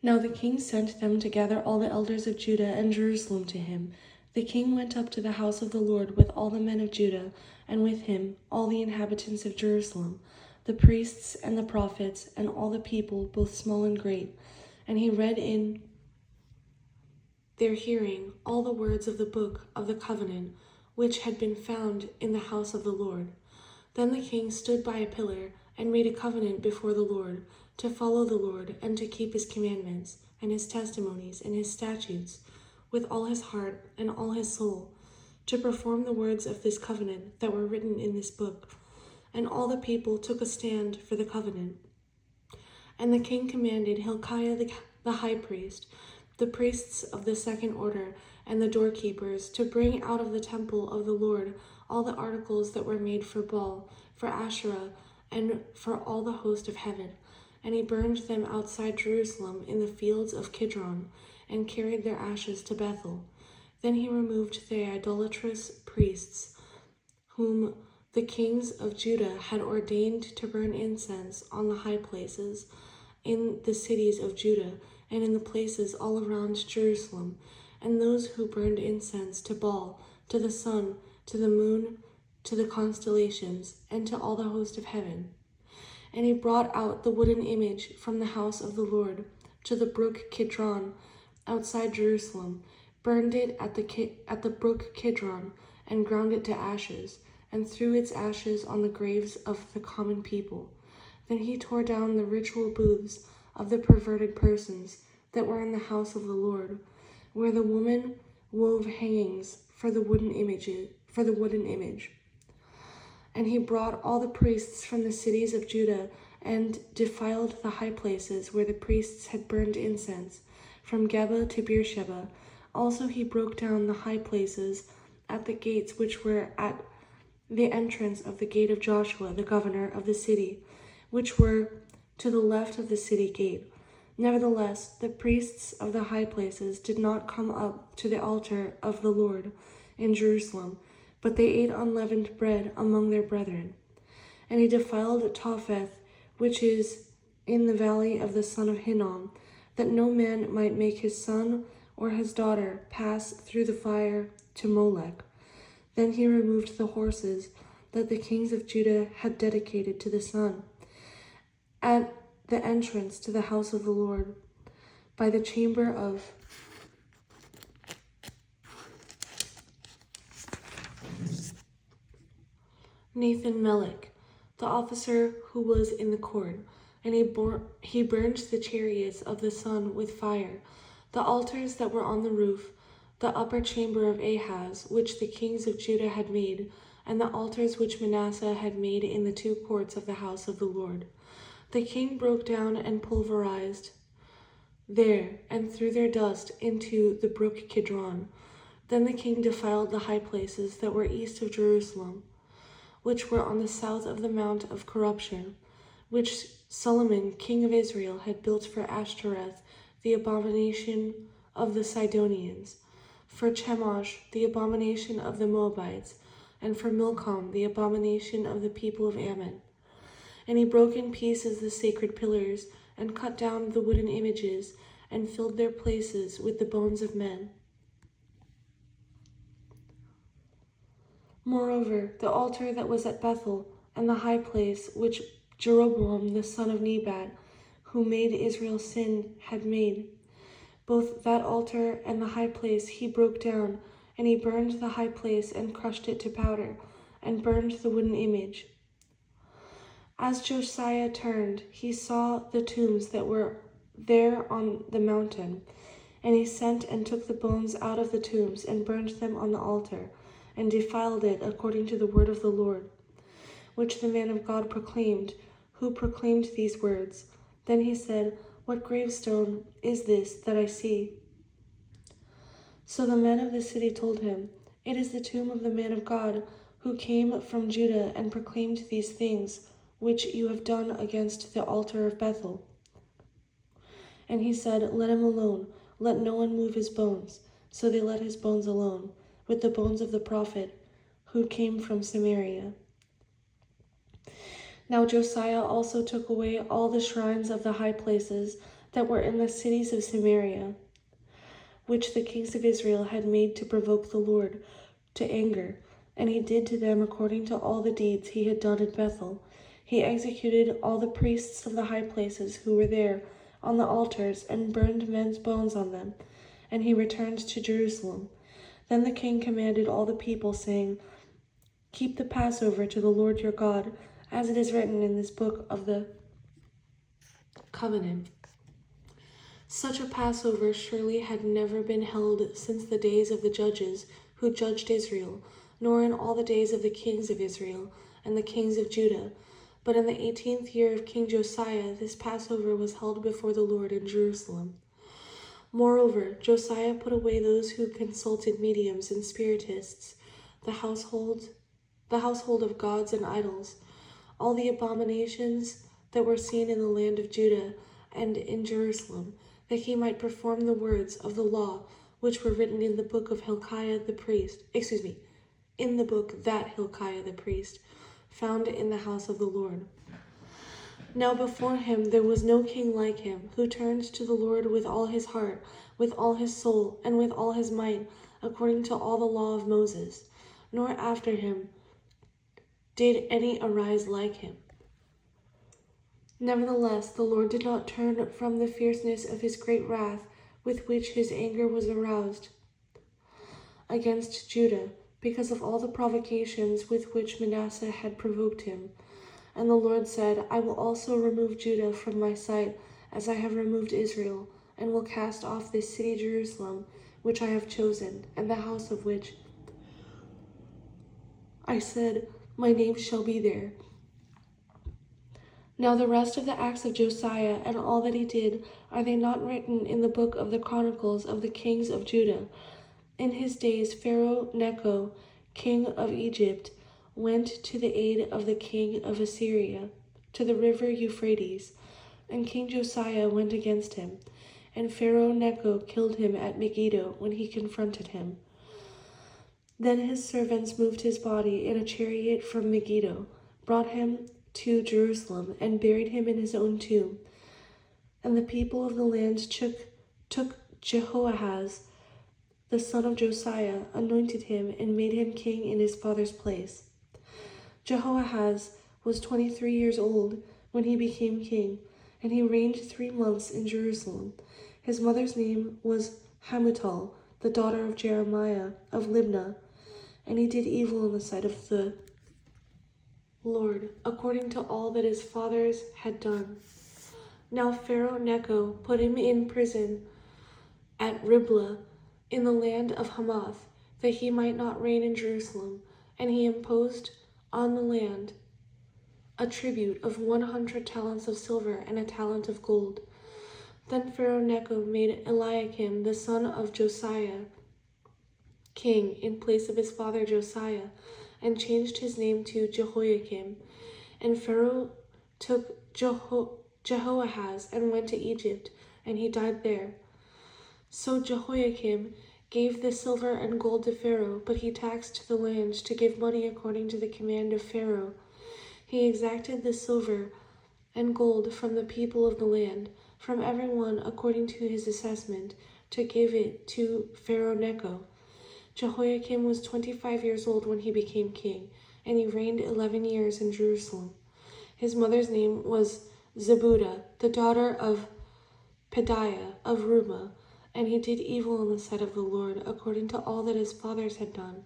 Now the king sent them to gather all the elders of Judah and Jerusalem to him. The king went up to the house of the Lord with all the men of Judah, and with him all the inhabitants of Jerusalem, the priests and the prophets, and all the people, both small and great. And he read in their hearing all the words of the book of the covenant, which had been found in the house of the Lord. Then the king stood by a pillar and made a covenant before the Lord, to follow the Lord and to keep his commandments and his testimonies and his statutes with all his heart and all his soul, to perform the words of this covenant that were written in this book. And all the people took a stand for the covenant. And the king commanded Hilkiah the high priest, the priests of the second order, and the doorkeepers to bring out of the temple of the Lord all the articles that were made for Baal, for Asherah, and for all the host of heaven. And he burned them outside Jerusalem in the fields of Kidron, and carried their ashes to Bethel. Then he removed the idolatrous priests, whom the kings of Judah had ordained to burn incense on the high places in the cities of Judah, and in the places all around Jerusalem, and those who burned incense to Baal, to the sun, to the moon, to the constellations, and to all the host of heaven. And he brought out the wooden image from the house of the Lord to the brook Kidron, outside Jerusalem, burned it at the brook Kidron, and ground it to ashes, and threw its ashes on the graves of the common people. Then he tore down the ritual booths of the perverted persons that were in the house of the Lord, where the woman wove hangings for the wooden image. And he brought all the priests from the cities of Judah and defiled the high places where the priests had burned incense, from Geba to Beersheba. Also he broke down the high places at the gates which were at the entrance of the gate of Joshua, the governor of the city, which were to the left of the city gate. Nevertheless, the priests of the high places did not come up to the altar of the Lord in Jerusalem, but they ate unleavened bread among their brethren. And he defiled Topheth, which is in the valley of the son of Hinnom, that no man might make his son or his daughter pass through the fire to Molech. Then he removed the horses that the kings of Judah had dedicated to the sun, at the entrance to the house of the Lord, by the chamber of Nathan-Melech, the officer who was in the court, and he burned the chariots of the sun with fire, the altars that were on the roof, the upper chamber of Ahaz, which the kings of Judah had made, and the altars which Manasseh had made in the two courts of the house of the Lord. The king broke down and pulverized there, and threw their dust into the brook Kidron. Then the king defiled the high places that were east of Jerusalem, which were on the south of the Mount of Corruption, which Solomon, king of Israel, had built for Ashtoreth, the abomination of the Sidonians, for Chemosh, the abomination of the Moabites, and for Milcom, the abomination of the people of Ammon. And he broke in pieces the sacred pillars, and cut down the wooden images, and filled their places with the bones of men. Moreover, the altar that was at Bethel, and the high place which Jeroboam the son of Nebat, who made Israel sin, had made, both that altar and the high place he broke down, and he burned the high place and crushed it to powder, and burned the wooden image. As Josiah turned, he saw the tombs that were there on the mountain, and he sent and took the bones out of the tombs, and burned them on the altar, and defiled it according to the word of the Lord, which the man of God proclaimed, who proclaimed these words. Then he said, "What gravestone is this that I see?" So the men of the city told him, "It is the tomb of the man of God, who came from Judah and proclaimed these things, which you have done against the altar of Bethel." And he said, "Let him alone, let no one move his bones." So they let his bones alone, with the bones of the prophet who came from Samaria. Now Josiah also took away all the shrines of the high places that were in the cities of Samaria, which the kings of Israel had made to provoke the Lord to anger. And he did to them according to all the deeds he had done at Bethel. He executed all the priests of the high places who were there on the altars, and burned men's bones on them. And he returned to Jerusalem. Then the king commanded all the people, saying, "Keep the Passover to the Lord your God, as it is written in this book of the covenant." Such a Passover surely had never been held since the days of the judges who judged Israel, nor in all the days of the kings of Israel and the kings of Judah. But in the 18th year of King Josiah, this Passover was held before the Lord in Jerusalem. Moreover, Josiah put away those who consulted mediums and spiritists, the household of gods and idols, all the abominations that were seen in the land of Judah and in Jerusalem, that he might perform the words of the law which were written in the book of Hilkiah the priest, in the book that Hilkiah the priest found in the house of the Lord. Now before him there was no king like him, who turned to the Lord with all his heart, with all his soul, and with all his might, according to all the law of Moses. Nor after him did any arise like him. Nevertheless, the Lord did not turn from the fierceness of his great wrath, with which his anger was aroused against Judah, because of all the provocations with which Manasseh had provoked him. And the Lord said, "I will also remove Judah from my sight, as I have removed Israel, and will cast off this city Jerusalem, which I have chosen, and the house of which I said, my name shall be there." Now the rest of the acts of Josiah and all that he did, are they not written in the book of the Chronicles of the kings of Judah? In his days Pharaoh Necho, king of Egypt, went to the aid of the king of Assyria to the river Euphrates, and King Josiah went against him, and Pharaoh Necho killed him at Megiddo when he confronted him. Then his servants moved his body in a chariot from Megiddo, brought him to Jerusalem, and buried him in his own tomb. And the people of the land took Jehoahaz, the son of Josiah, anointed him, and made him king in his father's place. Jehoahaz was 23 years old when he became king, and he reigned 3 months in Jerusalem. His mother's name was Hamutal, the daughter of Jeremiah of Libnah, and he did evil in the sight of the Lord, according to all that his fathers had done. Now Pharaoh Necho put him in prison at Riblah in the land of Hamath, that he might not reign in Jerusalem, and he imposed on the land a tribute of 100 talents of silver and a talent of gold. Then Pharaoh Necho made Eliakim, the son of Josiah, king in place of his father Josiah, and changed his name to Jehoiakim. And Pharaoh took Jehoahaz and went to Egypt, and he died there. So Jehoiakim gave the silver and gold to Pharaoh, but he taxed the land to give money according to the command of Pharaoh. He exacted the silver and gold from the people of the land, from everyone according to his assessment, to give it to Pharaoh Necho. Jehoiakim was 25 years old when he became king, and he reigned 11 years in Jerusalem. His mother's name was Zebudah, the daughter of Pedaiah of Rumah, and he did evil in the sight of the Lord, according to all that his fathers had done.